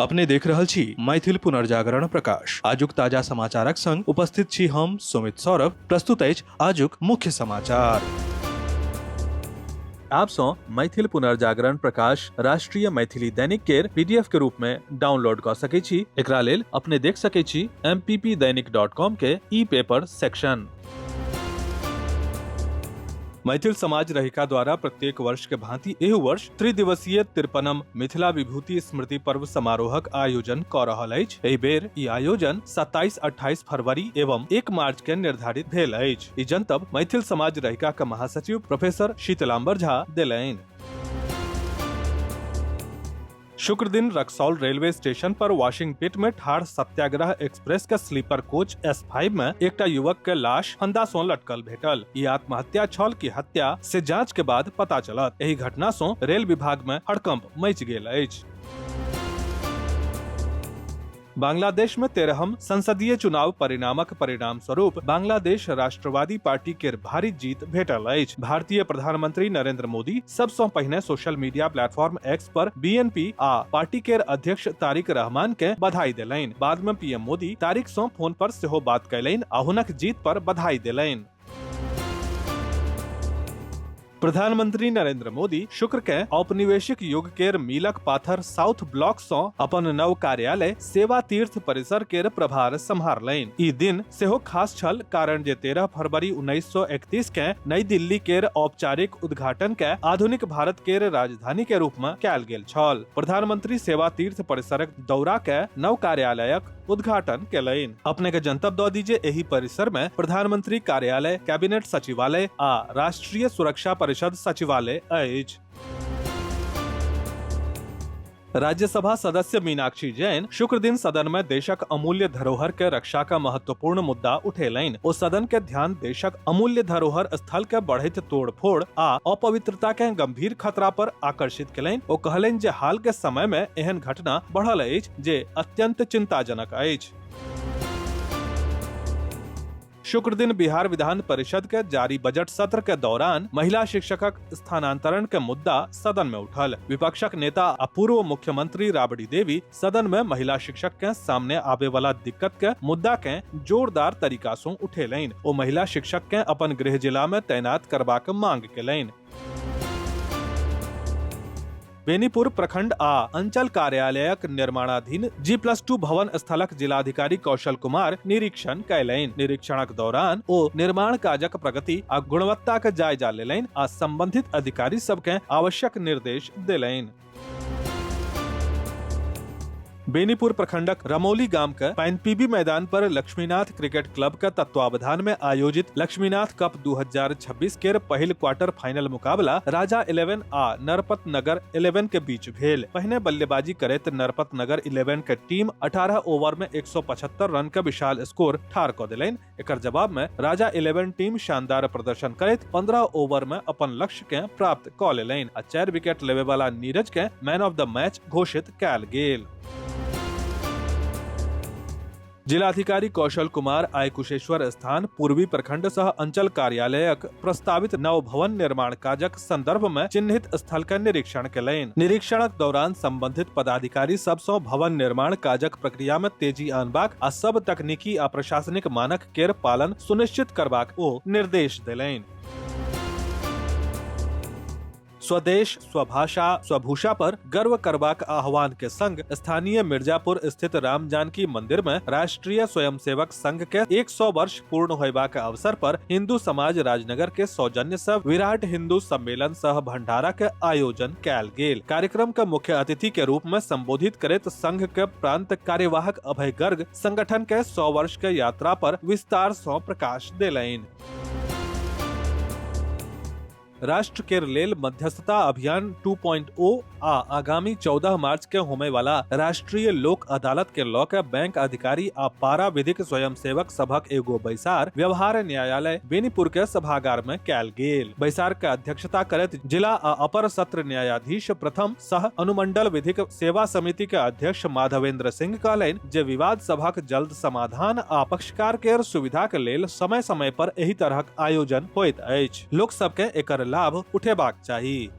अपने देख रहल छी मैथिल पुनर्जागरण प्रकाश। आजुक ताजा समाचारक संग उपस्थित छी हम सुमित सौरभ। प्रस्तुत अछि आजुक मुख्य समाचार। आप सो मैथिल पुनर्जागरण प्रकाश राष्ट्रीय मैथिली दैनिक केर पीडीएफ के रूप में डाउनलोड कर सकै छी। एकरा लेल अपने देख सकै छी mppdainik.com के ई पेपर सेक्शन। मैथिल समाज रहिका द्वारा प्रत्येक वर्ष के भांति एहू वर्ष त्रिदिवसीय 53 मिथिला विभूति स्मृति पर्व समारोहक आयोजन क रहल अछि। एहि बेर ई आयोजन 27-28 फरवरी एवं 1 मार्च के निर्धारित भेल अछि। ई जनतब मैथिल समाज रहिका के महासचिव प्रोफेसर शीतलाम्बर झा देलनि। शुक्र दिन रक्सौल रेलवे स्टेशन पर वॉशिंग पिट में ठाढ़ सत्याग्रह एक्सप्रेस के स्लीपर कोच S5 में एकटा युवक के लाश फंदा सँ लटकल भेटल। ई आत्महत्या छल की हत्या से जांच के बाद पता चलत। एही घटना सँ रेल विभाग में हड़कंप मचि गेल अछि। बांग्लादेश में 13हम संसदीय चुनाव परिणामक परिणाम स्वरूप बांग्लादेश राष्ट्रवादी पार्टी के भारी जीत भेटल अछि। भारतीय प्रधानमंत्री नरेंद्र मोदी सबसँ पहिने सोशल मीडिया प्लेटफॉर्म एक्स पर BNP आ पार्टी के अध्यक्ष तारिक रहमान के बधाई देलनि। बाद में पीएम मोदी तारिक सँ फोन पर सेहो बात कयलनि आ हुनक जीत पर बधाई देलनि। प्रधानमंत्री नरेंद्र मोदी शुक्र के औपनिवेशिक युग केर मीलक पाथर साउथ ब्लॉक सँ अपन नव कार्यालय सेवा तीर्थ परिसर केर प्रभार सम्हारलनि। ई दिन सेहो खास छल कारण जे 13 फरवरी 1931 के नई दिल्ली केर औपचारिक उद्घाटन के आधुनिक भारत केर राजधानी के रूप में कयल गेल छल। प्रधानमंत्री सेवा तीर्थ परिसरक दौरा के नव कार्यालयक उद्घाटन केलनि। अपने के जनतब दऽ दीजिए एही परिसर में प्रधानमंत्री कार्यालय, कैबिनेट सचिवालय आ राष्ट्रीय सुरक्षा परिषद सचिवालय अछि। राज्यसभा सदस्य मीनाक्षी जैन शुक्र दिन सदन में देशक अमूल्य धरोहर के रक्षा का महत्वपूर्ण मुद्दा उठेलनि। ओ सदन के ध्यान देशक अमूल्य धरोहर स्थल के बढ़ैत तोड़फोड़ आ अपवित्रता के गंभीर खतरा पर आकर्षित केलनि। ओ कहलनि जे हाल के समय में एहन घटना बढ़ल अछि जे अत्यंत चिंताजनक अछि। शुक्र दिन बिहार विधान परिषद के जारी बजट सत्र के दौरान महिला शिक्षकक स्थानांतरण के मुद्दा सदन में उठल। विपक्षक नेता आ पूर्व मुख्यमंत्री राबड़ी देवी सदन में महिला शिक्षक के सामने आवे वाला दिक्कत के मुद्दा के जोरदार तरीका सँ उठेलनि। ओ महिला शिक्षक के अपन गृह जिला में तैनात करबाक मांग केलनि। बेनीपुर प्रखंड आ अंचल कार्यालयक निर्माणाधीन G+2 भवन स्थलक जिलाधिकारी कौशल कुमार निरीक्षण कयलनि। निरीक्षणक दौरान ओ निर्माण काजक प्रगति आ गुणवत्ता के जायजा लेलनि आ संबंधित अधिकारी सबके आवश्यक निर्देश देलनि। बेनीपुर प्रखंडक रमौली गांव के पैनपीबी मैदान पर लक्ष्मीनाथ क्रिकेट क्लब के तत्वावधान में आयोजित लक्ष्मीनाथ कप 2026 के पहिल क्वार्टर फाइनल मुकाबला राजा 11 आ नरपत नगर 11 के बीच भेल। पहिने बल्लेबाजी करैत नरपत नगर 11 के टीम 18 ओवर में 175 रन के विशाल स्कोर ठाढ़ क देलनि। एकर जवाब में राजा 11 टीम शानदार प्रदर्शन करैत 15 ओवर में अपन लक्ष्य के प्राप्त क लेलनि आ 4 विकेट लेवे वाला नीरज के मैन ऑफ द मैच घोषित कयल गेल। जिलाधिकारी कौशल कुमार आइ कुशेश्वर स्थान पूर्वी प्रखंड सह अंचल कार्यालयक प्रस्तावित नव भवन निर्माण काजक संदर्भ में चिन्हित स्थल का निरीक्षण केलनि। निरीक्षणक दौरान संबंधित पदाधिकारी सब सँ भवन निर्माण काजक प्रक्रिया में तेजी आनबाक आ सब तकनीकी आ प्रशासनिक मानक केर पालन सुनिश्चित करबाक ओ निर्देश देलनि। स्वदेश स्वभाषा स्वभूषा पर गर्व करबाक आह्वान के संग स्थानीय मिर्जापुर स्थित राम जानकी मंदिर में राष्ट्रीय स्वयंसेवक संघ के 100 वर्ष पूर्ण होयबाक अवसर पर हिंदू समाज राजनगर के सौजन्य से विराट हिंदू सम्मेलन सह भंडारा के आयोजन कयल गेल। कार्यक्रम के मुख्य अतिथि के रूप में संबोधित करैत संघ के प्रांत कार्यवाहक अभय गर्ग संगठन के 100 वर्ष के यात्रा पर विस्तार सँ प्रकाश देलनि। राष्ट्र के लेल मध्यस्थता अभियान 2.0 आ आगामी 14 मार्च के होमे वाला राष्ट्रीय लोक अदालत के लऽ के बैंक अधिकारी आ पारा विधिक स्वयंसेवक सभक एगो बैसार व्यवहार न्यायालय बेनीपुर के सभागार में कयल गेल। बैसार के अध्यक्षता करैत जिला आ अपर सत्र न्यायाधीश प्रथम सह अनुमंडल विधिक सेवा समिति के अध्यक्ष माधवेंद्र सिंह कहलनि जे विवाद सभक जल्द समाधान आ पक्षकार के सुविधा के लेल समय समय पर एही तरहक आयोजन होइत अछि। लोक सबके एकर लाभ उठेबाक चाही।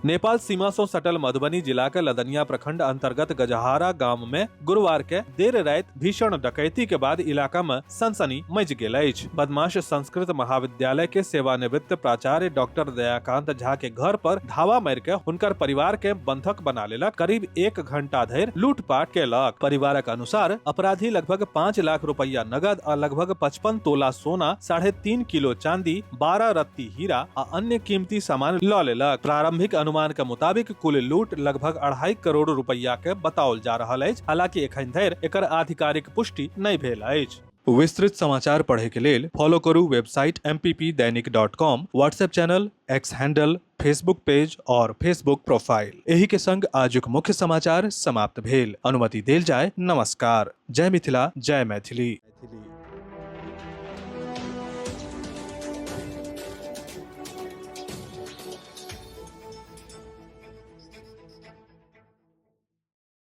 नेपाल सीमा से सटल मधुबनी जिला के लदनिया प्रखंड अंतर्गत गजहारा गांव में गुरुवार के देर रात भीषण डकैती के बाद इलाका में सनसनी मच गेल अछि। बदमाश संस्कृत महाविद्यालय के सेवानिवृत्त प्राचार्य डॉक्टर दयाकांत झा के घर पर धावा मार के हुनकर परिवार के बंधक बना लेलक। करीब 1 घंटा धरि लूटपाट केलक। परिवारक अनुसार अपराधी लगभग 5 लाख रुपया नगद और लगभग 55 तोला सोना, 3.5 किलो चांदी, 12 रत्ती हीरा आ अन्य कीमती सामान लऽ लेलक। प्रारंभिक अनुमान के मुताबिक कुल लूट लगभग 2.5 करोड़ रुपया के बताओल जा रहल अछि। हालांकि एखन धरि एकर आधिकारिक पुष्टि नहि भेल अछि। विस्तृत समाचार पढ़े के लेल फॉलो करू website mppdainik.com, WhatsApp channel, x handle, Facebook page और फेसबुक प्रोफाइल। एही के संग आजुक मुख्य समाचार समाप्त भेल। अनुमति देल जाय। नमस्कार। जय मिथिला, जय मैथिली।